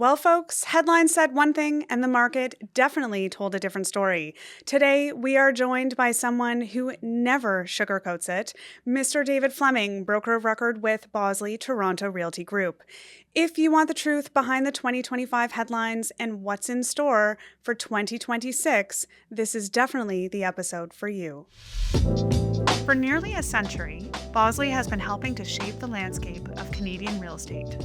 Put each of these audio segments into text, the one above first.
Well, folks, headlines said one thing and the market definitely told a different story. Today, we are joined by someone who never sugarcoats it, Mr. David Fleming, broker of record with Bosley Toronto Realty Group. If you want the truth behind the 2025 headlines and what's in store for 2026, this is definitely the episode for you. For nearly a century, Bosley has been helping to shape the landscape of Canadian real estate.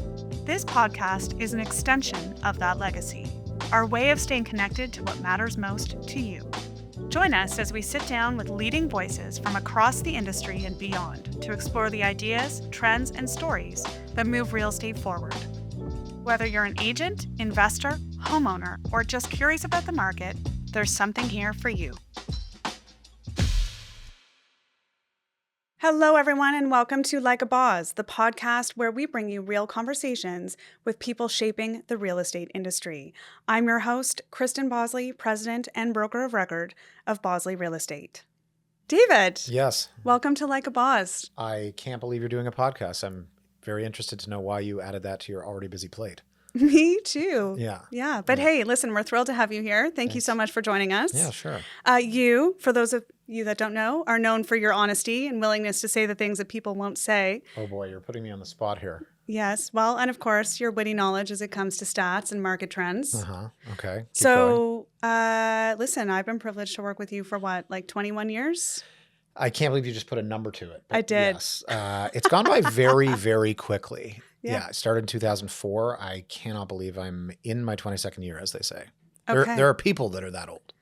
This podcast is an extension of that legacy, our way of staying connected to what matters most to you. Join us as we sit down with leading voices from across the industry and beyond to explore the ideas, trends, and stories that move real estate forward. Whether you're an agent, investor, homeowner, or just curious about the market, there's something here for you. Hello, everyone, and welcome to Like a Boss, the podcast where we bring you real conversations with people shaping the real estate industry. I'm your host, Kristen Bosley, president and broker of record of Bosley Real Estate. David. Yes. Welcome to Like a Boss. I can't believe you're doing a podcast. I'm very interested to know why you added that to your already busy plate. Me too. Yeah. But hey, listen, we're thrilled to have you here. Thank you so much for joining us. Yeah, sure. You, for those of you that don't know, are known for your honesty and willingness to say the things that people won't say. Oh boy, you're putting me on the spot here. Yes. Well, and of course, your witty knowledge as it comes to stats and market trends. Okay. Keep So, listen, I've been privileged to work with you for what, like 21 years? I can't believe you just put a number to it. I did. Yes. It's gone by very, very quickly. Yeah. I started in 2004. I cannot believe I'm in my 22nd year, as they say. Okay. There are people that are that old.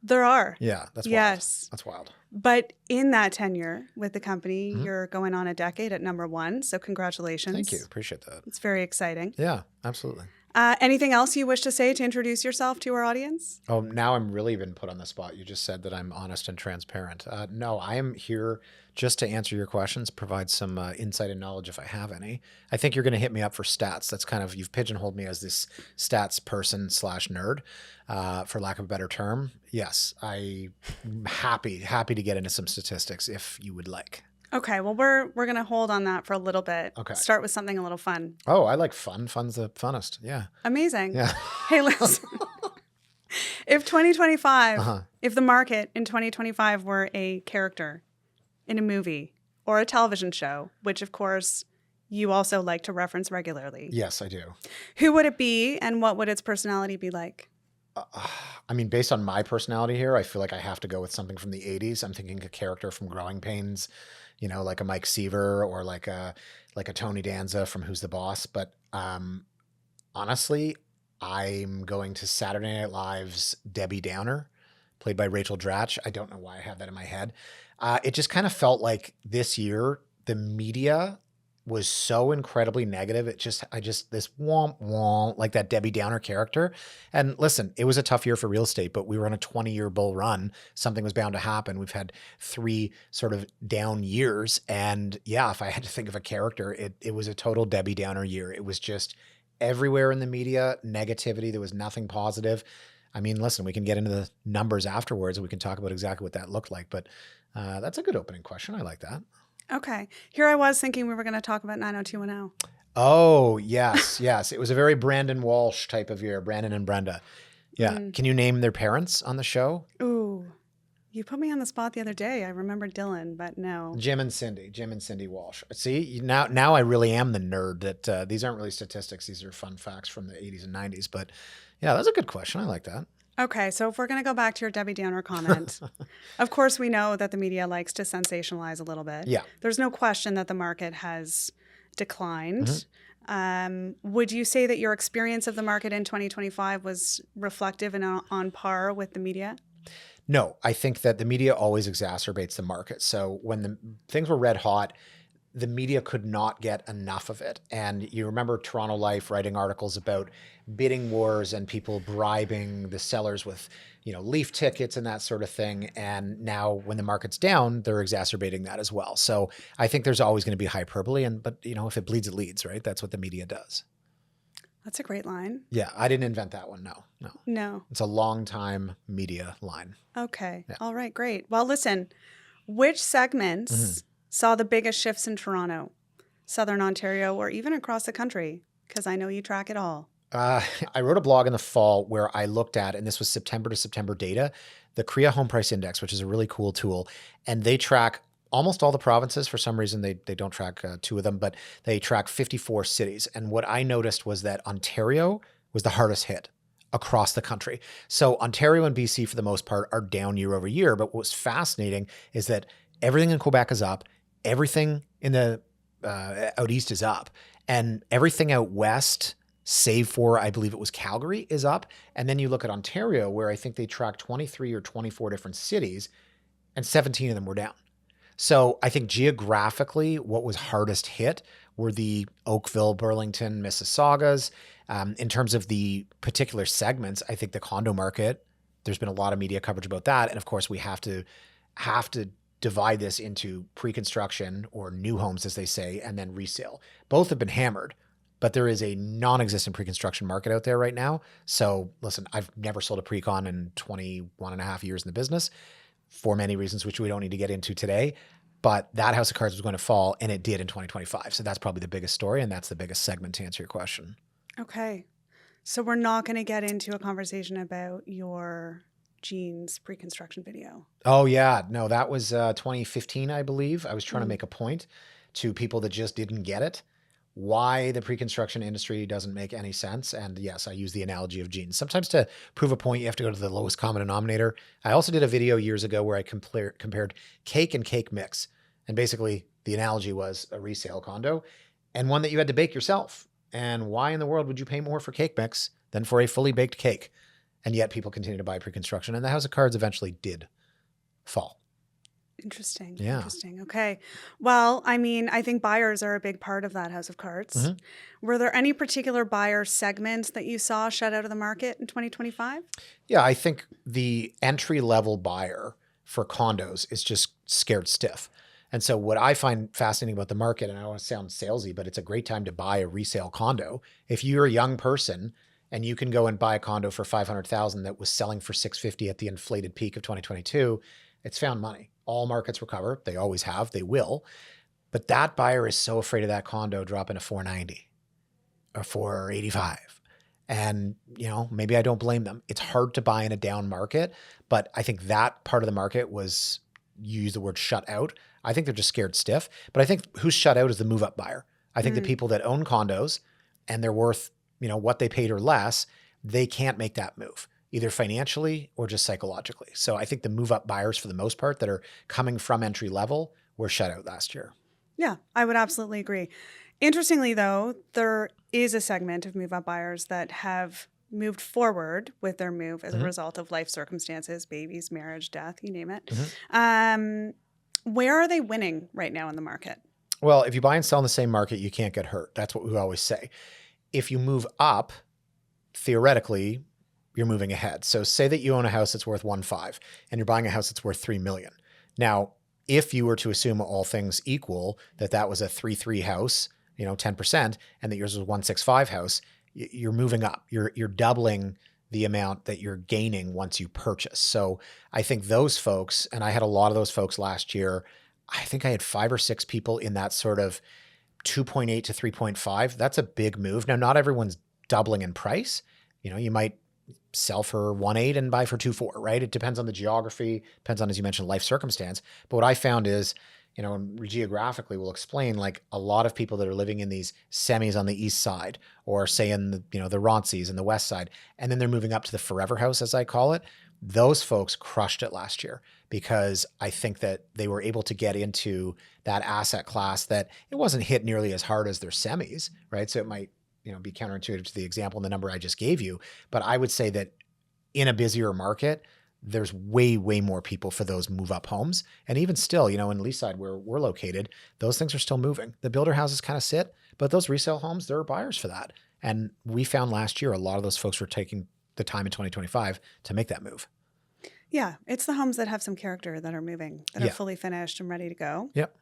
There are. Yeah, that's wild. Yes. That's wild. But in that tenure with the company, you're going on a decade at number one. So congratulations. Thank you. Appreciate that. It's very exciting. Yeah, absolutely. Anything else you wish to say to introduce yourself to our audience? Oh, now I'm really been put on the spot. You just said that I'm honest and transparent. No, I am here just to answer your questions, provide some insight and knowledge if I have any. I think you're going to hit me up for stats. That's kind of, you've pigeonholed me as this stats person / nerd, for lack of a better term. Yes, I'm happy to get into some statistics if you would like. Okay, well, we're going to hold on that for a little bit. Okay. Start with something a little fun. Oh, I like fun. Fun's the funnest. Yeah. Amazing. Yeah. Hey, listen. If 2025, if the market in 2025 were a character in a movie or a television show, which of course you also like to reference regularly. Yes, I do. Who would it be and what would its personality be like? I mean, based on my personality here, I feel like I have to go with something from the 80s. I'm thinking a character from Growing Pains, you know, like a Mike Seaver or like a Tony Danza from Who's the Boss. But honestly, I'm going to Saturday Night Live's Debbie Downer, played by Rachel Dratch. I don't know why I have that in my head. It just kind of felt like this year, the media was so incredibly negative. This womp womp, like that Debbie Downer character. And listen, it was a tough year for real estate, but we were on a 20-year bull run. Something was bound to happen. We've had 3 sort of down years. And yeah, if I had to think of a character, it was a total Debbie Downer year. It was just everywhere in the media, negativity. There was nothing positive. I mean, listen, we can get into the numbers afterwards and we can talk about exactly what that looked like. But that's a good opening question. I like that. Okay. Here I was thinking we were going to talk about 90210. Oh, yes. It was a very Brandon Walsh type of year, Brandon and Brenda. Yeah. Can you name their parents on the show? Ooh, you put me on the spot the other day. I remember Dylan, but no. Jim and Cindy Walsh. See, now I really am the nerd that these aren't really statistics. These are fun facts from the 80s and 90s. But yeah, that's a good question. I like that. Okay, so if we're going to go back to your Debbie Downer comment, of course we know that the media likes to sensationalize a little bit. Yeah. There's no question that the market has declined. Would you say that your experience of the market in 2025 was reflective and on par with the media? No, I think that the media always exacerbates the market. So when the things were red hot, the media could not get enough of it. And you remember Toronto Life writing articles about bidding wars and people bribing the sellers with, Leaf tickets and that sort of thing. And now when the market's down, they're exacerbating that as well. So I think there's always going to be hyperbole. But if it bleeds, it leads, right? That's what the media does. That's a great line. Yeah, I didn't invent that one. No. It's a long time media line. Okay. Yeah. All right, great. Well, listen, which segments saw the biggest shifts in Toronto, Southern Ontario, or even across the country? Because I know you track it all. I wrote a blog in the fall where I looked at, and this was September to September data, the Korea Home Price Index, which is a really cool tool. And they track almost all the provinces. For some reason, they don't track two of them, but they track 54 cities. And what I noticed was that Ontario was the hardest hit across the country. So Ontario and BC, for the most part, are down year over year. But what's fascinating is that everything in Quebec is up. Everything in the out east is up. And everything out west, save for, I believe it was Calgary, is up. And then you look at Ontario, where I think they track 23 or 24 different cities, and 17 of them were down. So I think geographically, what was hardest hit were the Oakville, Burlington, Mississaugas. In terms of the particular segments, I think the condo market, there's been a lot of media coverage about that. And of course, we have to divide this into pre-construction, or new homes, as they say, and then resale. Both have been hammered, but there is a non-existent pre-construction market out there right now. So listen, I've never sold a pre-con in 21 and a half years in the business, for many reasons, which we don't need to get into today. But that house of cards was going to fall, and it did in 2025. So that's probably the biggest story, and that's the biggest segment to answer your question. Okay. So we're not going to get into a conversation about your jeans pre-construction video. Oh, yeah. No, that was 2015, I believe. I was trying to make a point to people that just didn't get it, why the pre-construction industry doesn't make any sense. And yes, I use the analogy of jeans. Sometimes to prove a point, you have to go to the lowest common denominator. I also did a video years ago where I compared cake and cake mix. And basically the analogy was a resale condo and one that you had to bake yourself. And why in the world would you pay more for cake mix than for a fully baked cake? And yet people continue to buy pre-construction, and the house of cards eventually did fall. Interesting. Yeah. Interesting. Okay. Well, I mean, I think buyers are a big part of that house of cards. Mm-hmm. Were there any particular buyer segments that you saw shut out of the market in 2025? Yeah, I think the entry-level buyer for condos is just scared stiff. And so what I find fascinating about the market, and I don't want to sound salesy, but it's a great time to buy a resale condo. If you're a young person and you can go and buy a condo for $500,000 that was selling for $650 at the inflated peak of 2022, it's found money. All markets recover. They always have. They will. But that buyer is so afraid of that condo dropping to $490 or $485. And, maybe I don't blame them. It's hard to buy in a down market, but I think that part of the market was, you use the word shut out. I think they're just scared stiff. But I think who's shut out is the move-up buyer. I think the people that own condos and they're worth, what they paid or less, they can't make that move, either financially or just psychologically. So I think the move-up buyers, for the most part, that are coming from entry level, were shut out last year. Yeah, I would absolutely agree. Interestingly, though, there is a segment of move-up buyers that have moved forward with their move as a result of life circumstances, babies, marriage, death, you name it. Where are they winning right now in the market? Well, if you buy and sell in the same market, you can't get hurt. That's what we always say. If you move up, theoretically, you're moving ahead. So say that you own a house that's worth 1.5 and you're buying a house that's worth 3 million. Now, if you were to assume all things equal, that was a 3.3 house, 10%, and that yours was 1.65 house, you're moving up. You're doubling the amount that you're gaining once you purchase. So I think those folks, and I had a lot of those folks last year, I think I had 5 or 6 people in that sort of 2.8 to 3.5. That's a big move. Now, not everyone's doubling in price. You might sell for 1.8 and buy for 2.4, right? It depends on the geography, depends on, as you mentioned, life circumstance. But what I found is, geographically, we'll explain, like a lot of people that are living in these semis on the east side, or say in the, the Roncies in the west side, and then they're moving up to the forever house, as I call it. Those folks crushed it last year because I think that they were able to get into that asset class that it wasn't hit nearly as hard as their semis, right? So it might, be counterintuitive to the example and the number I just gave you. But I would say that in a busier market, there's way, way more people for those move up homes. And even still, in Leaside where we're located, those things are still moving. The builder houses kind of sit, but those resale homes, there are buyers for that. And we found last year, a lot of those folks were taking the time in 2025 to make that move. Yeah, it's the homes that have some character that are moving, that are fully finished and ready to go. Yep.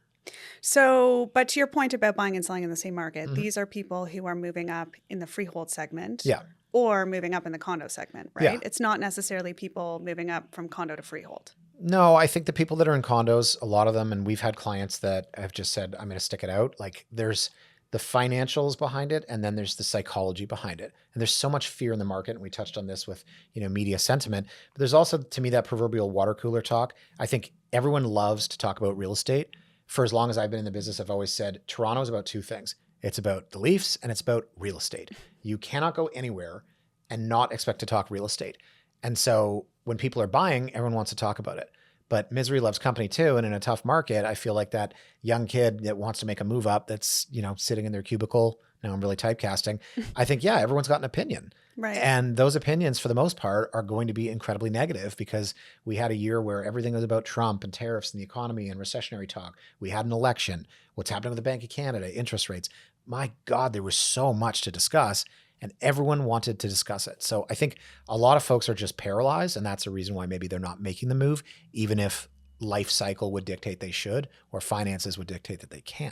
So, but to your point about buying and selling in the same market, these are people who are moving up in the freehold segment or moving up in the condo segment, right? Yeah. It's not necessarily people moving up from condo to freehold. No, I think the people that are in condos, a lot of them, and we've had clients that have just said, I'm going to stick it out. Like there's the financials behind it, and then there's the psychology behind it. And there's so much fear in the market, and we touched on this with, media sentiment. But there's also, to me, that proverbial water cooler talk. I think everyone loves to talk about real estate. For as long as I've been in the business, I've always said Toronto is about two things. It's about the Leafs and it's about real estate. You cannot go anywhere and not expect to talk real estate. And so when people are buying, everyone wants to talk about it. But misery loves company too. And in a tough market, I feel like that young kid that wants to make a move up that's, sitting in their cubicle. Now I'm really typecasting. I think, yeah, everyone's got an opinion. Right. And those opinions, for the most part, are going to be incredibly negative because we had a year where everything was about Trump and tariffs and the economy and recessionary talk. We had an election. What's happening with the Bank of Canada, interest rates. My God, there was so much to discuss. And everyone wanted to discuss it. So I think a lot of folks are just paralyzed, and that's the reason why maybe they're not making the move, even if life cycle would dictate they should, or finances would dictate that they can.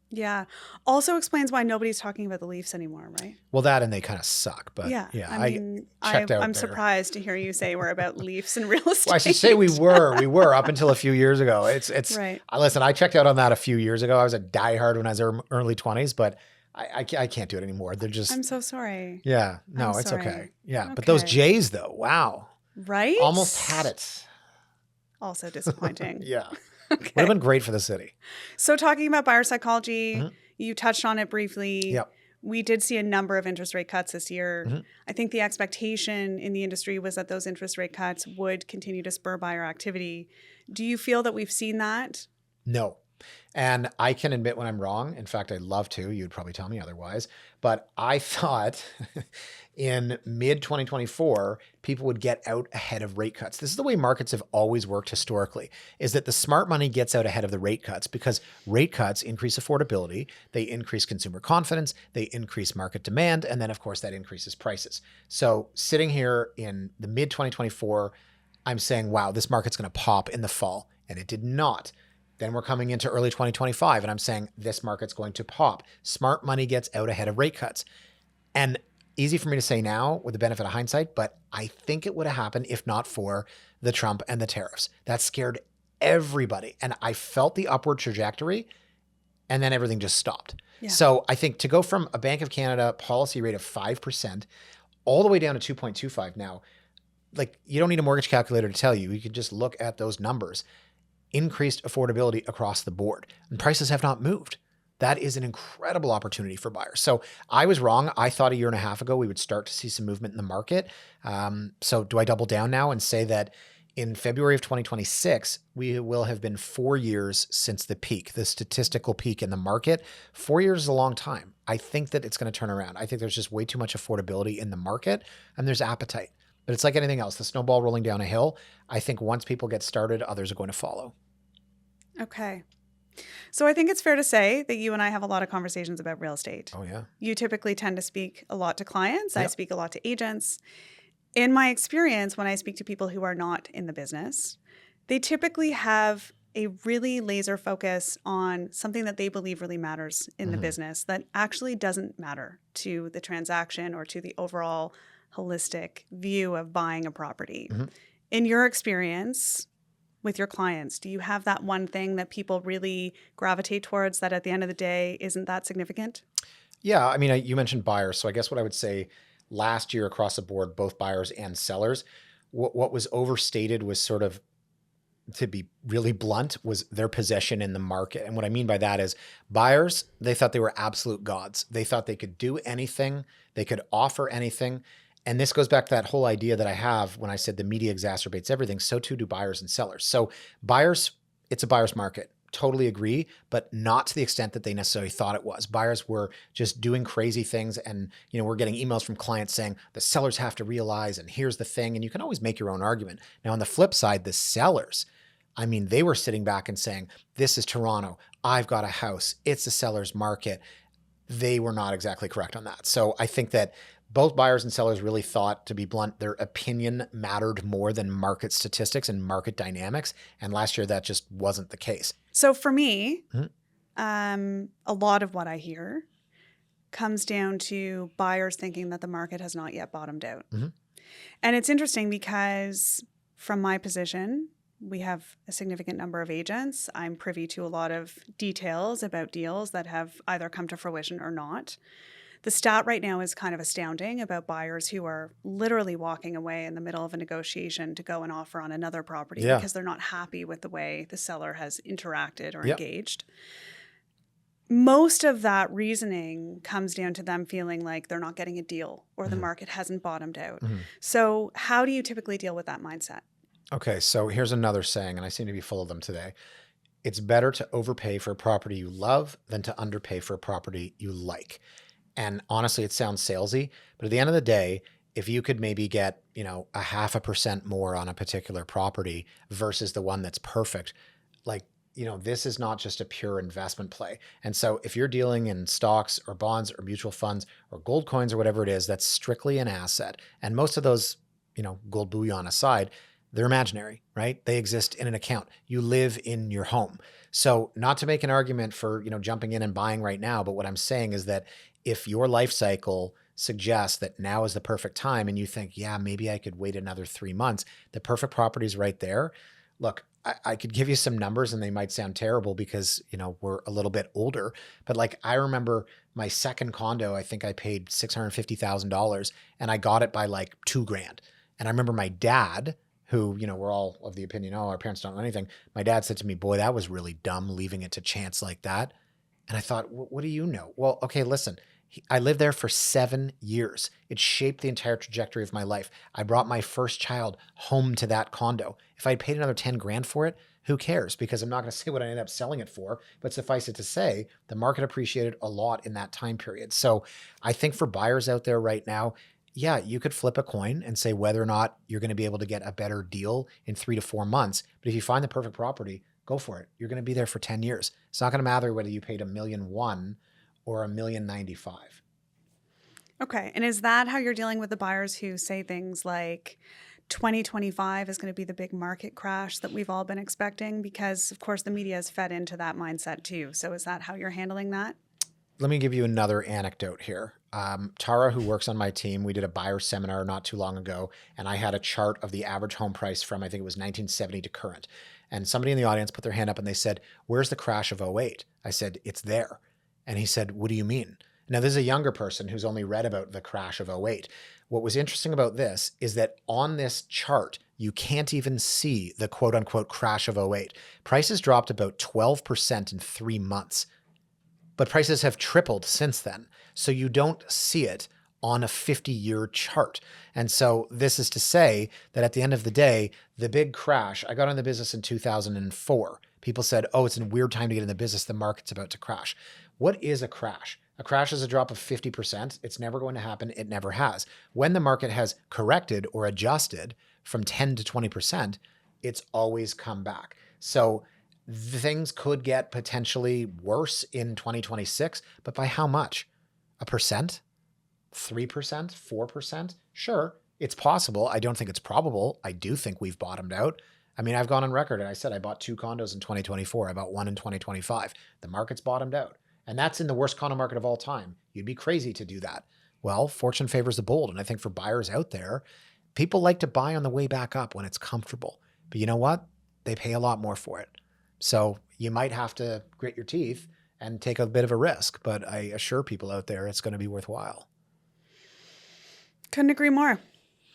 Yeah. Also explains why nobody's talking about the Leafs anymore, right? Well, that and they kind of suck. But yeah, I checked out I'm there. surprised to hear you say we're about Leafs and real estate. Well, I should say we were up until a few years ago. It's right. Listen, I checked out on that a few years ago. I was a diehard when I was early 20s, but I can't do it anymore. They're just. I'm so sorry. Yeah, no, I'm it's sorry. okay. Yeah, but those Jays though, wow. Right? Almost had it. Also disappointing. Yeah. Okay. Would have been great for the city. So talking about buyer psychology, you touched on it briefly. Yep. We did see a number of interest rate cuts this year. Mm-hmm. I think the expectation in the industry was that those interest rate cuts would continue to spur buyer activity. Do you feel that we've seen that? No. And I can admit when I'm wrong. In fact, I'd love to. You'd probably tell me otherwise. But I thought in mid 2024, people would get out ahead of rate cuts. This is the way markets have always worked historically, is that the smart money gets out ahead of the rate cuts because rate cuts increase affordability, they increase consumer confidence, they increase market demand, and then of course that increases prices. So sitting here in the mid 2024, I'm saying, wow, this market's going to pop in the fall. And it did not. Then we're coming into early 2025 and I'm saying this market's going to pop. Smart money gets out ahead of rate cuts. And easy for me to say now with the benefit of hindsight, but I think it would have happened if not for the Trump and the tariffs. That scared everybody. And I felt the upward trajectory and then everything just stopped. Yeah. So I think to go from a Bank of Canada policy rate of 5% all the way down to 2.25 now, like you don't need a mortgage calculator to tell you. You can just look at those numbers. Increased affordability across the board and prices have not moved. That is an incredible opportunity for buyers. So I was wrong. I thought a year and a half ago we would start to see some movement in the market. So do I double down now and say that in February of 2026, we will have been 4 years since the peak, the statistical peak in the market? 4 years is a long time. I think that it's going to turn around. I think there's just way too much affordability in the market and there's appetite. But it's like anything else, the snowball rolling down a hill. I think once people get started, others are going to follow. Okay. So I think it's fair to say that you and I have a lot of conversations about real estate. Oh, yeah. You typically tend to speak a lot to clients. Yep. I speak a lot to agents. In my experience, when I speak to people who are not in the business, they typically have a really laser focus on something that they believe really matters in the business that actually doesn't matter to the transaction or to the overall holistic view of buying a property. In your experience with your clients, do you have that one thing that people really gravitate towards that at the end of the day isn't that significant? Yeah. I mean, you mentioned buyers. So I guess what I would say last year across the board, both buyers and sellers, what was overstated was sort of, to be really blunt, was their possession in the market. And what I mean by that is buyers, they thought they were absolute gods. They thought they could do anything. They could offer anything. And this goes back to that whole idea that I have when I said the media exacerbates everything. So too do buyers and sellers. So buyers, it's a buyer's market. Totally agree, but not to the extent that they necessarily thought it was. Buyers were just doing crazy things. And, we're getting emails from clients saying the sellers have to realize, and here's the thing. And you can always make your own argument. Now, on the flip side, the sellers, I mean, they were sitting back and saying, this is Toronto. I've got a house. It's a seller's market. They were not exactly correct on that. So I think that both buyers and sellers really thought, to be blunt, their opinion mattered more than market statistics and market dynamics. And last year, that just wasn't the case. So for me, a lot of what I hear comes down to buyers thinking that the market has not yet bottomed out. And it's interesting because from my position, We have a significant number of agents. I'm privy to a lot of details about deals that have either come to fruition or not. The stat right now is kind of astounding about buyers who are literally walking away in the middle of a negotiation to go and offer on another property Yeah. because they're not happy with the way the seller has interacted or Yep. engaged. Most of that reasoning comes down to them feeling like they're not getting a deal or the Mhm. market hasn't bottomed out. Mhm. So, how do you typically deal with that mindset? Okay, so here's another saying, and I seem to be full of them today. It's better to overpay for a property you love than to underpay for a property you like. And honestly, it sounds salesy, but at the end of the day, if you could maybe get, a 0.5% more on a particular property versus the one that's perfect, like, this is not just a pure investment play. And so if you're dealing in stocks or bonds or mutual funds or gold coins or whatever it is, that's strictly an asset. And most of those, gold bullion aside, they're imaginary, right? They exist in an account. You live in your home. So not to make an argument for, jumping in and buying right now, but what I'm saying is that if your life cycle suggests that now is the perfect time and you think, yeah, maybe I could wait another 3 months, the perfect property is right there. Look, I could give you some numbers and they might sound terrible because, we're a little bit older, but like I remember my second condo, I think I paid $650,000 and I got it by like $2,000. And I remember my dad, who, we're all of the opinion, oh, our parents don't know anything. My dad said to me, boy, that was really dumb leaving it to chance like that. And I thought, what do you know? Well, okay, listen, I lived there for 7 years. It shaped the entire trajectory of my life. I brought my first child home to that condo. If I paid another 10 grand for it, who cares? Because I'm not going to say what I ended up selling it for, but suffice it to say, the market appreciated a lot in that time period. So I think for buyers out there right now, yeah, you could flip a coin and say whether or not you're going to be able to get a better deal in 3 to 4 months. But if you find the perfect property, go for it. You're going to be there for 10 years. It's not going to matter whether you paid $1,000,001 or $1,095,000. Okay. And is that how you're dealing with the buyers who say things like 2025 is going to be the big market crash that we've all been expecting? Because, of course, the media has fed into that mindset too. So is that how you're handling that? Let me give you another anecdote here. Tara, who works on my team, we did a buyer seminar not too long ago, and I had a chart of the average home price from, I think it was 1970 to current. And somebody in the audience put their hand up and they said, where's the crash of '08? I said, it's there. And he said, what do you mean? Now, this is a younger person who's only read about the crash of '08. What was interesting about this is that on this chart, you can't even see the quote unquote crash of '08. Prices dropped about 12% in 3 months. But prices have tripled since then. So you don't see it on a 50-year chart. And so this is to say that at the end of the day, the big crash, I got in the business in 2004. People said, oh, it's a weird time to get in the business. The market's about to crash. What is a crash? A crash is a drop of 50%. It's never going to happen. It never has. When the market has corrected or adjusted from 10 to 20%, it's always come back. So things could get potentially worse in 2026, but by how much? A percent? 3%? 4%? Sure, it's possible. I don't think it's probable. I do think we've bottomed out. I mean, I've gone on record and I said I bought 2 condos in 2024. I bought 1 in 2025. The market's bottomed out. And that's in the worst condo market of all time. You'd be crazy to do that. Well, fortune favors the bold. And I think for buyers out there, people like to buy on the way back up when it's comfortable. But you know what? They pay a lot more for it. So you might have to grit your teeth and take a bit of a risk, but I assure people out there it's going to be worthwhile. Couldn't agree more.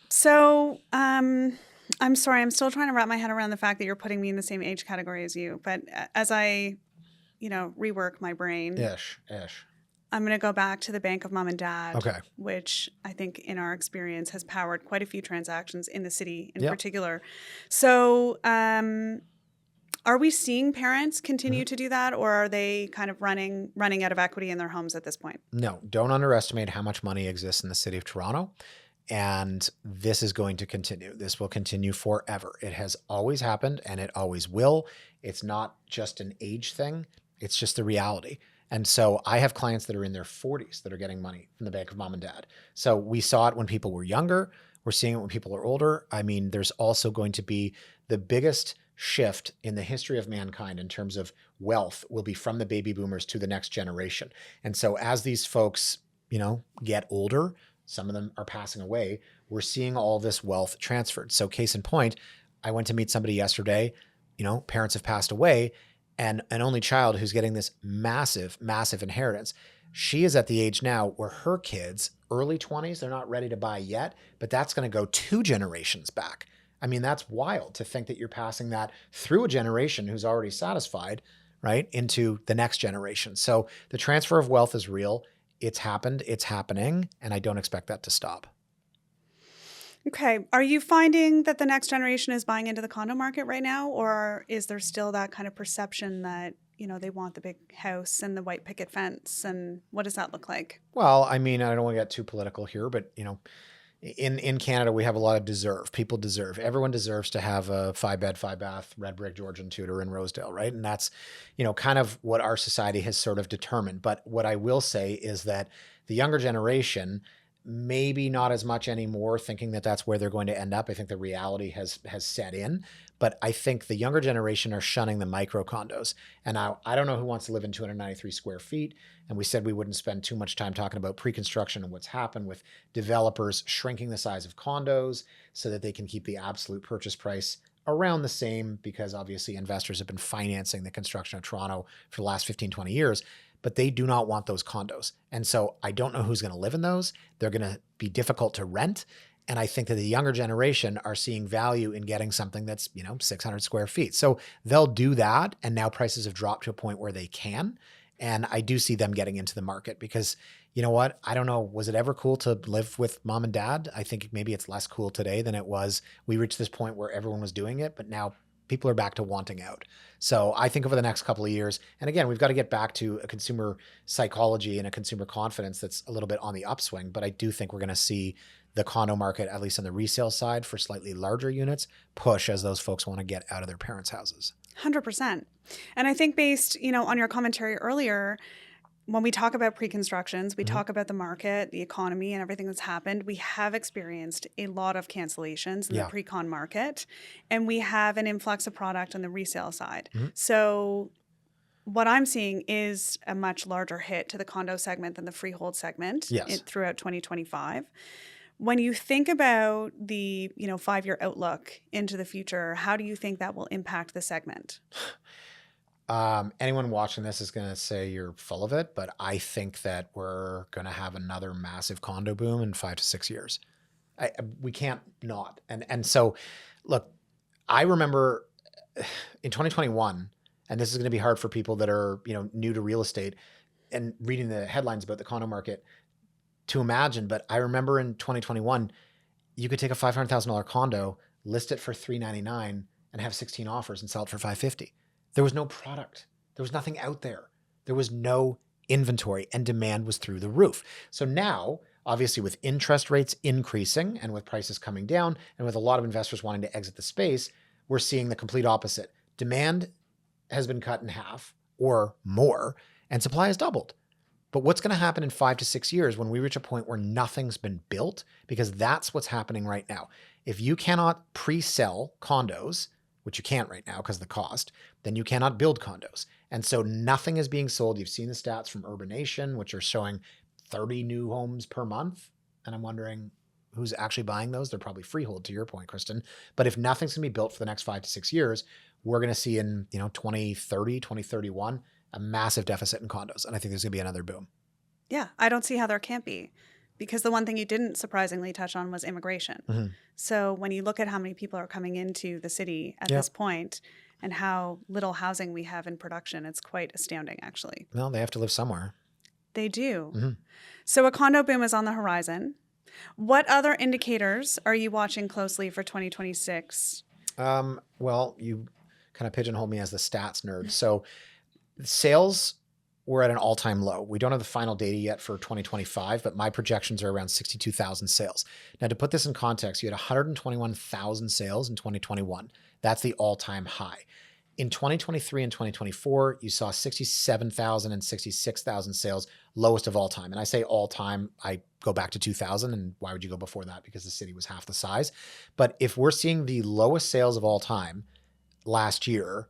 So, I'm sorry, I'm still trying to wrap my head around the fact that you're putting me in the same age category as you. But as I, rework my brain, Ish. I'm going to go back to the bank of mom and dad, Okay. which I think in our experience has powered quite a few transactions in the city in Yep. particular. So, are we seeing parents continue to do that, or are they kind of running out of equity in their homes at this point? No, don't underestimate how much money exists in the city of Toronto. And this is going to continue. This will continue forever. It has always happened and it always will. It's not just an age thing. It's just the reality. And so I have clients that are in their 40s that are getting money from the bank of mom and dad. So we saw it when people were younger. We're seeing it when people are older. I mean, there's also going to be the biggest shift in the history of mankind in terms of wealth will be from the baby boomers to the next generation. And so as these folks, get older, some of them are passing away, we're seeing all this wealth transferred. So case in point, I went to meet somebody yesterday, parents have passed away, and an only child who's getting this massive, massive inheritance. She is at the age now where her kids, early 20s, they're not ready to buy yet, but that's going to go 2 generations back. I mean, that's wild to think that you're passing that through a generation who's already satisfied, right, into the next generation. So the transfer of wealth is real. It's happened, it's happening, and I don't expect that to stop. Okay. Are you finding that the next generation is buying into the condo market right now, or is there still that kind of perception that, they want the big house and the white picket fence, and what does that look like? Well, I mean, I don't want to get too political here, but in Canada, we have a lot of deserve. People deserve. Everyone deserves to have a 5-bed, 5-bath, red brick Georgian Tudor in Rosedale, right? And that's, kind of what our society has sort of determined. But what I will say is that the younger generation, maybe not as much anymore, thinking that that's where they're going to end up. I think the reality has set in. But I think the younger generation are shunning the micro condos. And I don't know who wants to live in 293 square feet. And we said we wouldn't spend too much time talking about pre-construction and what's happened with developers shrinking the size of condos so that they can keep the absolute purchase price around the same, because obviously investors have been financing the construction of Toronto for the last 15, 20 years. But they do not want those condos. And so I don't know who's going to live in those. They're going to be difficult to rent. And I think that the younger generation are seeing value in getting something that's, 600 square feet. So they'll do that. And now prices have dropped to a point where they can. And I do see them getting into the market because, you know what? I don't know. Was it ever cool to live with mom and dad? I think maybe it's less cool today than it was. We reached this point where everyone was doing it, but now people are back to wanting out. So I think over the next couple of years, and again, we've got to get back to a consumer psychology and a consumer confidence that's a little bit on the upswing. But I do think we're going to see the condo market, at least on the resale side for slightly larger units, push as those folks want to get out of their parents' houses. 100%. And I think based, on your commentary earlier, when we talk about pre-constructions, we talk about the market, the economy, and everything that's happened. We have experienced a lot of cancellations in the pre-con market, and we have an influx of product on the resale side. So what I'm seeing is a much larger hit to the condo segment than the freehold segment throughout 2025. When you think about the 5-year outlook into the future, how do you think that will impact the segment? Anyone watching this is going to say you're full of it, but I think that we're going to have another massive condo boom in 5 to 6 years. We can't not. And so, look, I remember in 2021, and this is going to be hard for people that are new to real estate and reading the headlines about the condo market to imagine. But I remember in 2021, you could take a $500,000 condo, list it for $399, and have 16 offers and sell it for $550. There was no product. There was nothing out there. There was no inventory, and demand was through the roof. So now, obviously, with interest rates increasing and with prices coming down and with a lot of investors wanting to exit the space, we're seeing the complete opposite. Demand has been cut in half or more, and supply has doubled. But what's going to happen in 5 to 6 years when we reach a point where nothing's been built? Because that's what's happening right now. If you cannot pre-sell condos, which you can't right now because of the cost, then you cannot build condos. And so nothing is being sold. You've seen the stats from Urbanation, which are showing 30 new homes per month. And I'm wondering who's actually buying those. They're probably freehold, to your point, Kristen. But if nothing's going to be built for the next 5 to 6 years, we're going to see in 2030, 2031, a massive deficit in condos. And I think there's going to be another boom. Yeah, I don't see how there can't be. Because the one thing you didn't surprisingly touch on was immigration. So when you look at how many people are coming into the city at this point and how little housing we have in production, it's quite astounding, actually. Well, they have to live somewhere. They do. So a condo boom is on the horizon. What other indicators are you watching closely for 2026? Well, you kind of pigeonholed me as the stats nerd. So sales, we're at an all-time low. We don't have the final data yet for 2025, but my projections are around 62,000 sales. Now, to put this in context, you had 121,000 sales in 2021. That's the all-time high. In 2023 and 2024, you saw 67,000 and 66,000 sales, lowest of all time. And I say all time, I go back to 2000. And why would you go before that? Because the city was half the size. But if we're seeing the lowest sales of all time last year,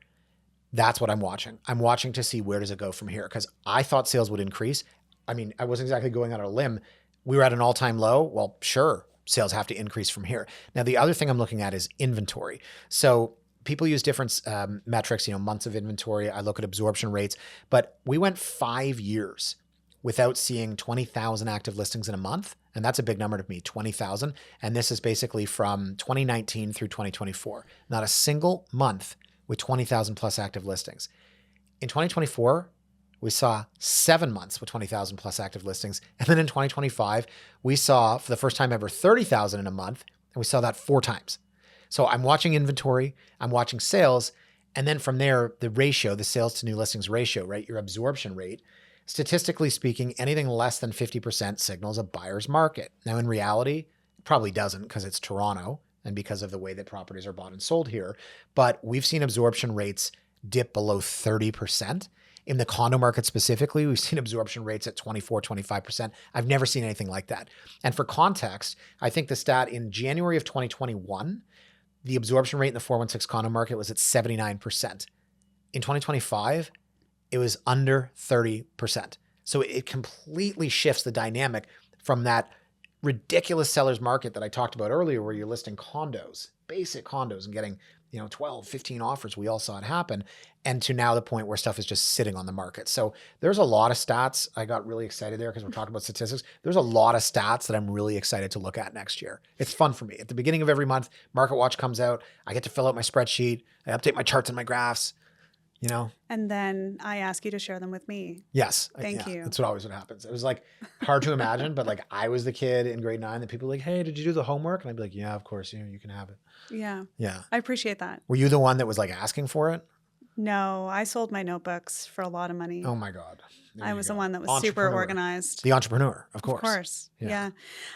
that's what I'm watching. I'm watching to see where does it go from here, because I thought sales would increase. I mean, I wasn't exactly going on a limb. We were at an all-time low. Well, sure. sales have to increase from here. Now, the other thing I'm looking at is inventory. So people use different metrics, months of inventory. I look at absorption rates, but we went 5 years without seeing 20,000 active listings in a month. And that's a big number to me, 20,000. And this is basically from 2019 through 2024. Not a single month with 20,000 plus active listings. In 2024, we saw 7 months with 20,000 plus active listings. And then in 2025, we saw for the first time ever 30,000 in a month. And we saw that 4 times. So I'm watching inventory, I'm watching sales. And then from there, the ratio, the sales to new listings ratio, right? Your absorption rate. Statistically speaking, anything less than 50% signals a buyer's market. Now, in reality, it probably doesn't because it's Toronto and because of the way that properties are bought and sold here. But we've seen absorption rates dip below 30%. In the condo market specifically, we've seen absorption rates at 24, 25%. I've never seen anything like that. And for context, I think the stat in January of 2021, the absorption rate in the 416 condo market was at 79%. In 2025, it was under 30%. So it completely shifts the dynamic from that ridiculous seller's market that I talked about earlier, where you're listing condos, basic condos, and getting 12, 15 offers. We all saw it happen. And to now the point where stuff is just sitting on the market. So there's a lot of stats. I got really excited there because we're talking about statistics. There's a lot of stats that I'm really excited to look at next year. It's fun for me. At the beginning of every month, Market Watch comes out. I get to fill out my spreadsheet. I update my charts and my graphs. And then I ask you to share them with me. Yes. Thank you. That's what happens. It was like hard to imagine, but like I was the kid in grade 9 that people were like, hey, did you do the homework? And I'd be like, yeah, of course, you can have it. Yeah. Yeah. I appreciate that. Were you the one that was like asking for it? No, I sold my notebooks for a lot of money. Oh my God. I was the one that was super organized. The entrepreneur, of course. Of course. Yeah.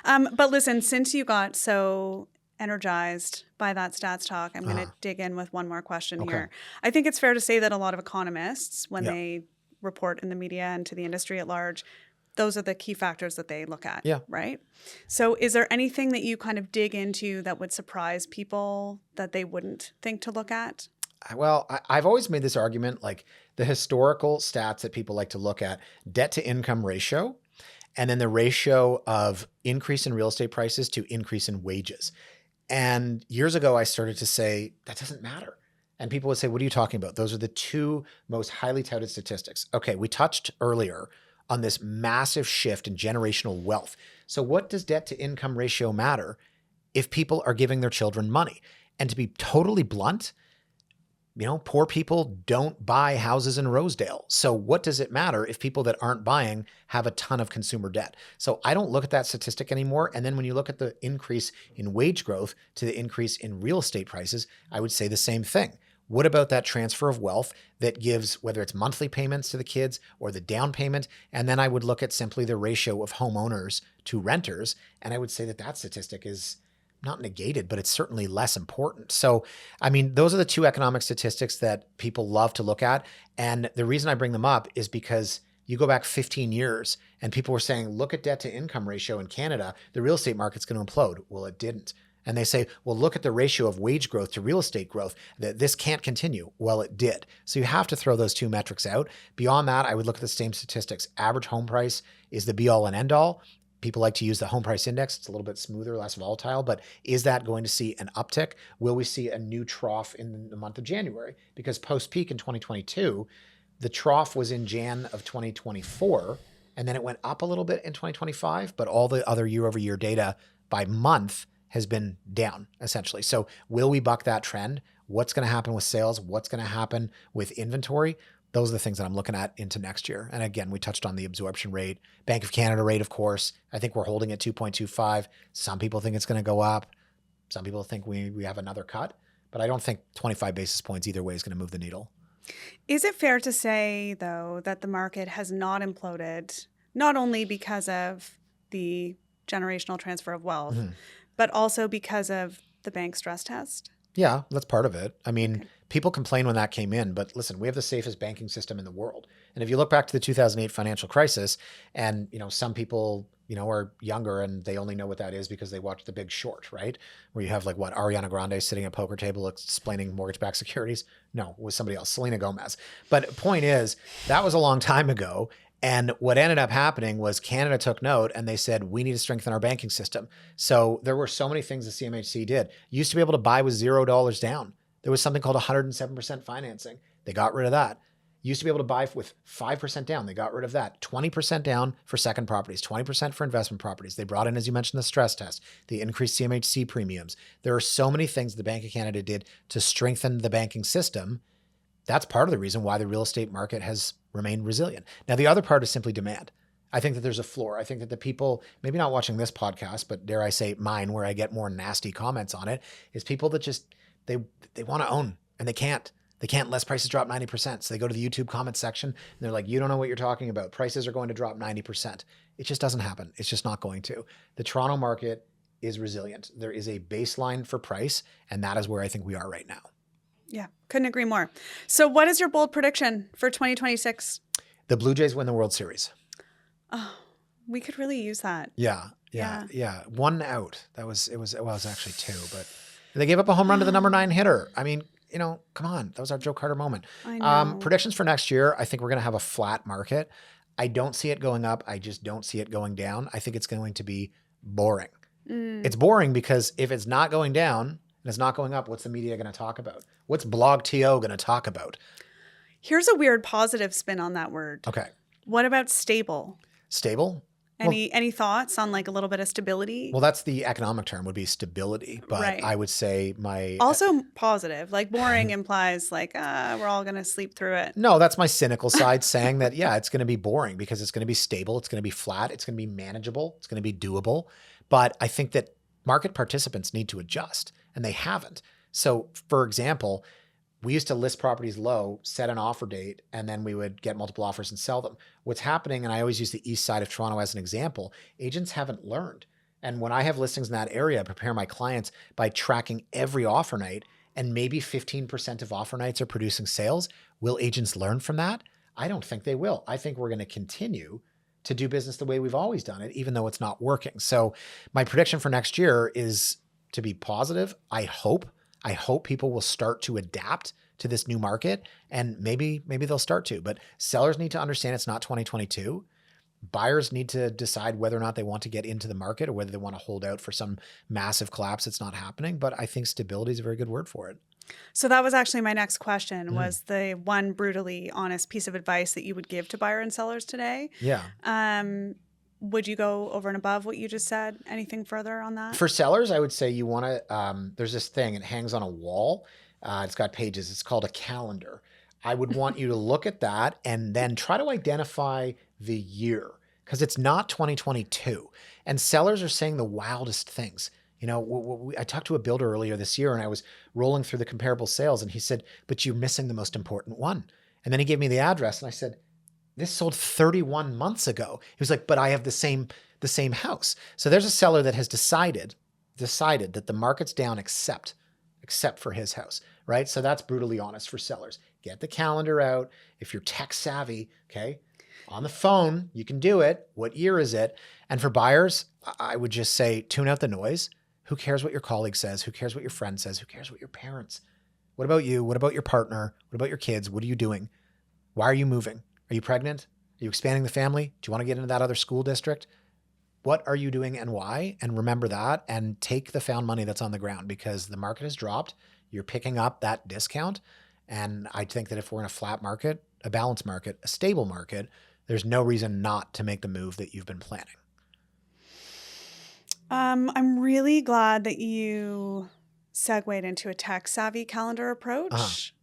But listen, since you got so energized by that stats talk, I'm going to dig in with one more question here. I think it's fair to say that a lot of economists, when they report in the media and to the industry at large, those are the key factors that they look at, right? So is there anything that you kind of dig into that would surprise people that they wouldn't think to look at? Well, I've always made this argument, like the historical stats that people like to look at, debt to income ratio, and then the ratio of increase in real estate prices to increase in wages. And years ago, I started to say, that doesn't matter. And people would say, what are you talking about? Those are the 2 most highly touted statistics. Okay, we touched earlier on this massive shift in generational wealth. So what does debt to income ratio matter if people are giving their children money? And to be totally blunt, poor people don't buy houses in Rosedale. So what does it matter if people that aren't buying have a ton of consumer debt? So I don't look at that statistic anymore. And then when you look at the increase in wage growth to the increase in real estate prices, I would say the same thing. What about that transfer of wealth that gives, whether it's monthly payments to the kids or the down payment? And then I would look at simply the ratio of homeowners to renters. And I would say that statistic is not negated, but it's certainly less important. So, I mean, those are the 2 economic statistics that people love to look at. And the reason I bring them up is because you go back 15 years and people were saying, look at debt to income ratio in Canada, the real estate market's going to implode. Well, it didn't. And they say, well, look at the ratio of wage growth to real estate growth, that this can't continue. Well, it did. So you have to throw those 2 metrics out. Beyond that, I would look at the same statistics. Average home price is the be all and end all. People like to use the home price index. It's a little bit smoother, less volatile, but is that going to see an uptick? Will we see a new trough in the month of January? Because post-peak in 2022, the trough was in Jan of 2024, and then it went up a little bit in 2025, but all the other year-over-year data by month has been down, essentially. So will we buck that trend? What's going to happen with sales? What's going to happen with inventory? Those are the things that I'm looking at into next year. And again, we touched on the absorption rate, Bank of Canada rate, of course. I think we're holding at 2.25. Some people think it's going to go up. Some people think we have another cut, but I don't think 25 basis points either way is going to move the needle. Is it fair to say, though, that the market has not imploded, not only because of the generational transfer of wealth, but also because of the bank stress test? Yeah, that's part of it. I mean, people complain when that came in, but listen, we have the safest banking system in the world. And if you look back to the 2008 financial crisis, and some people, are younger and they only know what that is because they watched The Big Short, right? Where you have Ariana Grande sitting at a poker table explaining mortgage-backed securities. No, it was somebody else, Selena Gomez. But point is, that was a long time ago. And what ended up happening was Canada took note and they said, we need to strengthen our banking system. So there were so many things the CMHC did. You used to be able to buy with $0 down. There was something called 107% financing. They got rid of that. You used to be able to buy with 5% down. They got rid of that. 20% down for second properties, 20% for investment properties. They brought in, as you mentioned, the stress test. They increased CMHC premiums. There are so many things the Bank of Canada did to strengthen the banking system. That's part of the reason why the real estate market has remained resilient. Now, the other part is simply demand. I think that there's a floor. I think that the people, maybe not watching this podcast, but dare I say mine, where I get more nasty comments on it, is people that just, they want to own and they can't. They can't unless prices drop 90%. So they go to the YouTube comment section and they're like, you don't know what you're talking about. Prices are going to drop 90%. It just doesn't happen. It's just not going to. The Toronto market is resilient. There is a baseline for price, and that is where I think we are right now. Yeah, couldn't agree more. So what is your bold prediction for 2026? The Blue Jays win the World Series. Oh, we could really use that. Yeah. 1 out. It was actually 2, but they gave up a home run to the number 9 hitter. I mean, come on. That was our Joe Carter moment. I know. Predictions for next year, I think we're going to have a flat market. I don't see it going up. I just don't see it going down. I think it's going to be boring. It's boring because if it's not going down and it's not going up, what's the media going to talk about? What's Blog TO going to talk about? Here's a weird positive spin on that word. Okay. What about stable? Stable? Any thoughts on like a little bit of stability? Well, that's the economic term would be stability. But Right. I would say Also positive. Like boring implies like, we're all going to sleep through it. No, that's my cynical side saying that, yeah, it's going to be boring because it's going to be stable. It's going to be flat. It's going to be manageable. It's going to be doable. But I think that market participants need to adjust, and they haven't. So, for example, we used to list properties low, set an offer date, and then we would get multiple offers and sell them. What's happening, and I always use the east side of Toronto as an example, agents haven't learned. And when I have listings in that area, I prepare my clients by tracking every offer night, and maybe 15% of offer nights are producing sales. Will agents learn from that? I don't think they will. I think we're going to continue to do business the way we've always done it, even though it's not working. So my prediction for next year is to be positive. I hope people will start to adapt to this new market, and maybe they'll start to, but sellers need to understand it's not 2022. Buyers need to decide whether or not they want to get into the market or whether they want to hold out for some massive collapse that's not happening. But I think stability is a very good word for it. So that was actually my next question, was the one brutally honest piece of advice that you would give to buyer and sellers today. Yeah. Would you go over and above what you just said? Anything further on that? For sellers, I would say you want to, there's this thing, it hangs on a wall. It's got pages. It's called a calendar. I would want you to look at that and then try to identify the year, because it's not 2022. And sellers are saying the wildest things. I talked to a builder earlier this year and I was rolling through the comparable sales and he said, but you're missing the most important one. And then he gave me the address and I said, this sold 31 months ago. He was like, but I have the same house. So there's a seller that has decided that the market's down except for his house, right? So that's brutally honest for sellers. Get the calendar out. If you're tech savvy, okay, on the phone, you can do it. What year is it? And for buyers, I would just say, tune out the noise. Who cares what your colleague says? Who cares what your friend says? Who cares what your parents? What about you? What about your partner? What about your kids? What are you doing? Why are you moving? Are you pregnant? Are you expanding the family? Do you want to get into that other school district? What are you doing and why? And remember that and take the found money that's on the ground, because the market has dropped. You're picking up that discount. And I think that if we're in a flat market, a balanced market, a stable market, there's no reason not to make the move that you've been planning. I'm really glad that you segued into a tech-savvy calendar approach.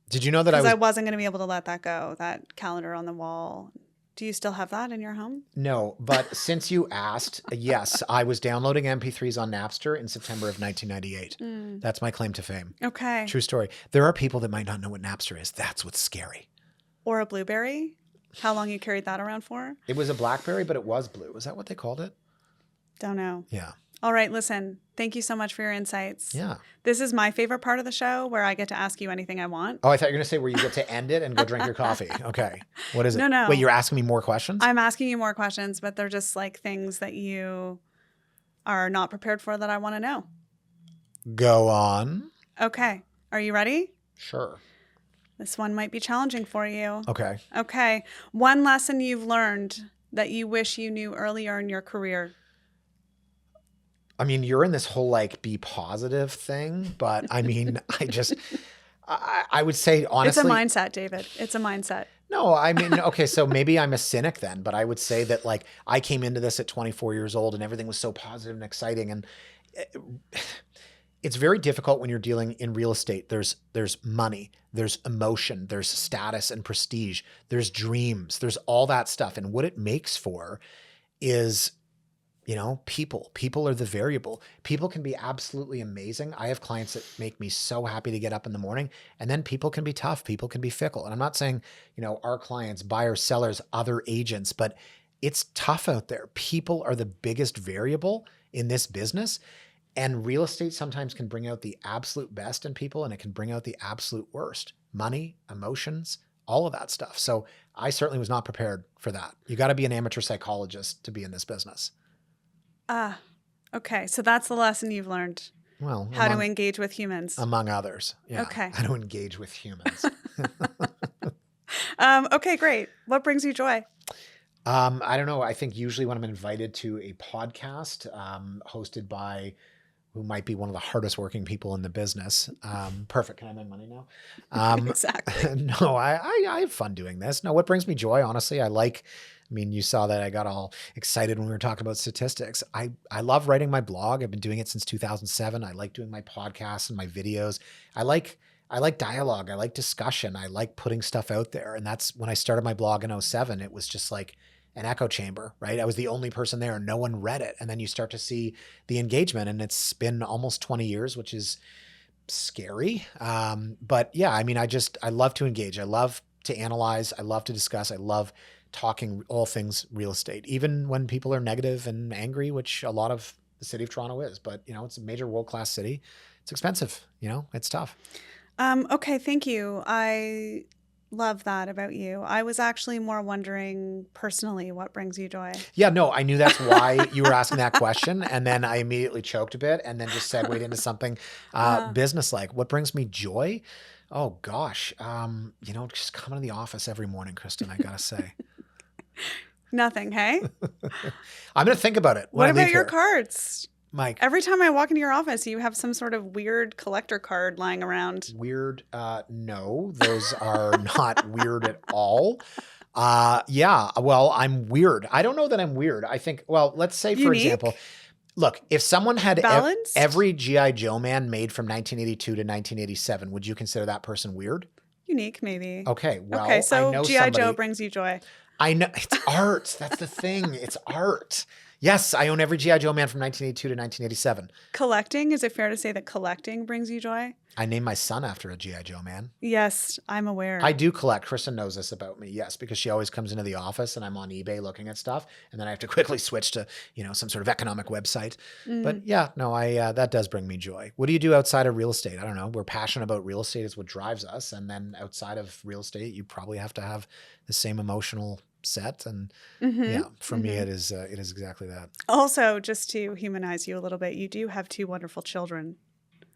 Did you know that Because I wasn't going to be able to let that go, that calendar on the wall. Do you still have that in your home? No, but since you asked, yes, I was downloading MP3s on Napster in September of 1998. That's my claim to fame. Okay. True story. There are people that might not know what Napster is. That's what's scary. Or a Blueberry? How long you carried that around for? It was a BlackBerry, but it was blue. Is that what they called it? Don't know. Yeah. All right, listen, thank you so much for your insights. Yeah. This is my favorite part of the show, where I get to ask you anything I want. Oh, I thought you were going to say where you get to end it and go drink your coffee. Okay. What is it? No. Wait, you're asking me more questions? I'm asking you more questions, but they're just like things that you are not prepared for that I want to know. Go on. Okay. Are you ready? Sure. This one might be challenging for you. Okay. Okay. One lesson you've learned that you wish you knew earlier in your career. I mean, you're in this whole like be positive thing, but I mean, I would say honestly. It's a mindset, David. It's a mindset. No, I mean, okay, so maybe I'm a cynic then, but I would say that like I came into this at 24 years old and everything was so positive and exciting. And it's very difficult when you're dealing in real estate. There's money, there's emotion, there's status and prestige, there's dreams, there's all that stuff. And what it makes for is, people are the variable. People can be absolutely amazing. I have clients that make me so happy to get up in the morning, and then people can be tough. People can be fickle. And I'm not saying, our clients, buyers, sellers, other agents, but it's tough out there. People are the biggest variable in this business. And real estate sometimes can bring out the absolute best in people, and it can bring out the absolute worst. Money, emotions, all of that stuff. So I certainly was not prepared for that. You got to be an amateur psychologist to be in this business. Okay. So that's the lesson you've learned. Well, how to engage with humans. Among others. Yeah. Okay. How to engage with humans. Okay, great. What brings you joy? I don't know. I think usually when I'm invited to a podcast hosted by who might be one of the hardest working people in the business. Perfect. Can I make money now? Exactly. No, I have fun doing this. No, what brings me joy, honestly, you saw that I got all excited when we were talking about statistics. I love writing my blog. I've been doing it since 2007. I like doing my podcasts and my videos. I like dialogue. I like discussion. I like putting stuff out there. And that's when I started my blog in 2007. It was just like an echo chamber, right? I was the only person there and no one read it. And then you start to see the engagement, and it's been almost 20 years, which is scary. But yeah, I love to engage. I love to analyze. I love to discuss. I love talking all things real estate, even when people are negative and angry, which a lot of the city of Toronto is. But, it's a major world-class city. It's expensive, it's tough. Okay, thank you. I love that about you. I was actually more wondering personally what brings you joy. Yeah, no, I knew that's why you were asking that question. And then I immediately choked a bit and then just segued into something business-like. What brings me joy? Oh, gosh. Just coming to the office every morning, Kristen, I got to say. Nothing, hey? I'm going to think about it. What about your cards? Mike. Every time I walk into your office, you have some sort of weird collector card lying around. Weird? No, those are not weird at all. Yeah, well, I'm weird. I don't know that I'm weird. I think, well, let's say, for example, look, if someone had every G.I. Joe man made from 1982 to 1987, would you consider that person weird? Unique, maybe. Okay, well, okay, so G.I. Joe brings you joy. I know. It's art. That's the thing. It's art. Yes, I own every G.I. Joe man from 1982 to 1987. Collecting? Is it fair to say that collecting brings you joy? I named my son after a G.I. Joe man. Yes, I'm aware. I do collect. Kristen knows this about me. Yes, because she always comes into the office and I'm on eBay looking at stuff. And then I have to quickly switch to, some sort of economic website. But yeah, no, that does bring me joy. What do you do outside of real estate? I don't know. We're passionate about real estate is what drives us. And then outside of real estate, you probably have to have the same emotional set. And yeah, for me, it is exactly that. Also, just to humanize you a little bit, you do have two wonderful children.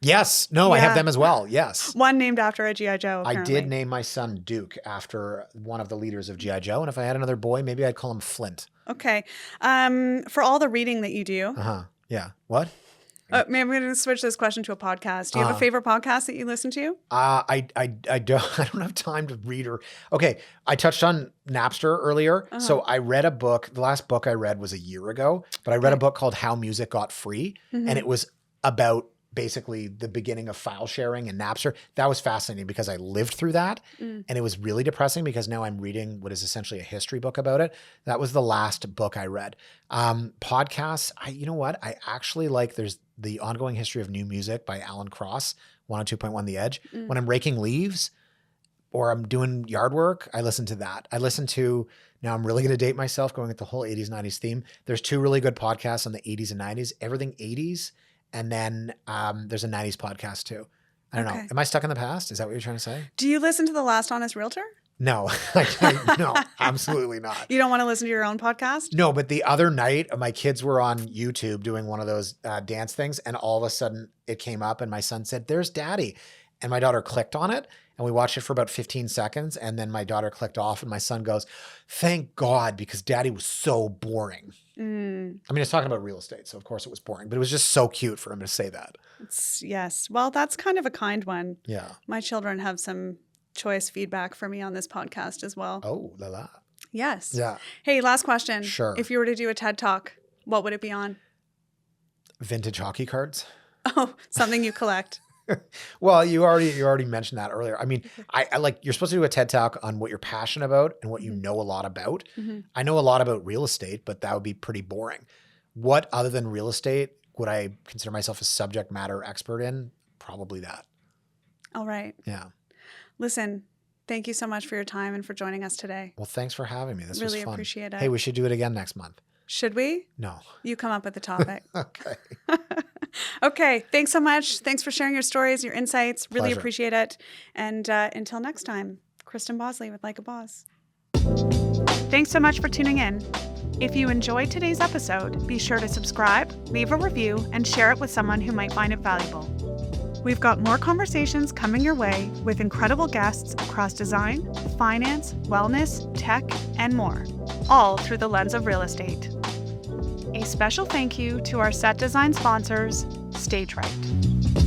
Yes. No, yeah. I have them as well. Yes. One named after a G.I. Joe, apparently. I did name my son Duke after one of the leaders of G.I. Joe. And if I had another boy, maybe I'd call him Flint. Okay. For all the reading that you do. Yeah. What? Maybe I'm going to switch this question to a podcast. Do you have a favorite podcast that you listen to? I don't have time to read okay. I touched on Napster earlier. So I read a book. The last book I read was a year ago, but I read a book called How Music Got Free. And it was about basically the beginning of file sharing and Napster. That was fascinating because I lived through that. And it was really depressing because now I'm reading what is essentially a history book about it. That was the last book I read. Podcasts, you know what? I actually like, there's The Ongoing History of New Music by Alan Cross, 102.1 The Edge. When I'm raking leaves or I'm doing yard work, I listen to that. I listen to, now I'm really going to date myself going with the whole 80s, 90s theme. There's two really good podcasts on the 80s and 90s, everything 80s. And then there's a 90s podcast too. I don't know. Am I stuck in the past? Is that what you're trying to say? Do you listen to The Last Honest Realtor? No, no, absolutely not. You don't want to listen to your own podcast? No, but the other night, my kids were on YouTube doing one of those dance things. And all of a sudden it came up and my son said, "There's Daddy." And my daughter clicked on it And we watched it for about 15 seconds. And then my daughter clicked off and my son goes, thank God, because daddy was so boring. I mean, it's talking about real estate. So of course it was boring, but it was just so cute for him to say that. Yes. Well, that's kind of a kind one. Yeah. My children have some choice feedback for me on this podcast as well. Oh, la la. Yes. Yeah. Hey, last question. Sure. If you were to do a TED Talk, what would it be on? Vintage hockey cards. Oh, something you collect. Well, you already mentioned that earlier. I mean, I like, you're supposed to do a TED Talk on what you're passionate about and what you know a lot about. I know a lot about real estate, but that would be pretty boring. What other than real estate would I consider myself a subject matter expert in? Probably that. All right. Yeah. Listen, thank you so much for your time and for joining us today. Well, thanks for having me. This was Really fun. appreciate it. Hey, we should do it again next month. Should we? No. You come up with the topic. Okay. Okay. Thanks so much. Thanks for sharing your stories, your insights. Really Pleasure. appreciate it. And until next time, Kristen Bosley with Like a Boss. Thanks so much for tuning in. If you enjoyed today's episode, be sure to subscribe, leave a review, and share it with someone who might find it valuable. We've got more conversations coming your way with incredible guests across design, finance, wellness, tech, and more, all through the lens of real estate. A special thank you to our set design sponsors, Stage Right.